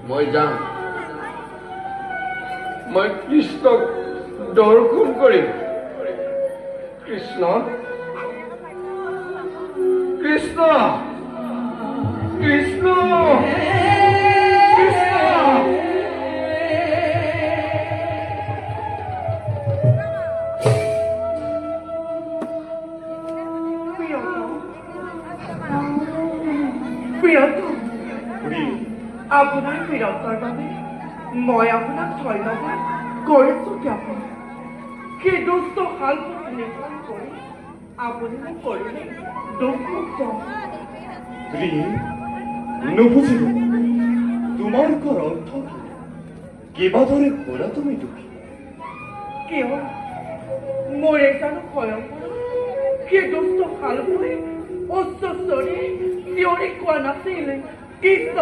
মই যাম মই কৃষ্ণক দৰ্শন কৰিম কৃষ্ণ কৃষ্ণ কৃষ্ণ আপোনাৰ প্ৰিয়তৰ বাবে মই আপোনাক ধন্যবাদ কৰিছোঁ জ্ঞাপন সেই দুষ্ট শালপুত নিৰ্মাণ কৰি আপুনি মোক কৰিলে দুখমুক্ত নুবুজিলো তোমালোকৰ অৰ্থ কিবা দৰে কৰা তুমি দুখী কিয় মোৰ এজানো স্বয়ং সেই দুষ্ট শালপুৰে উচ্চ স্বৰে চিঞৰি কোৱা নাছিল কৃষ্ণ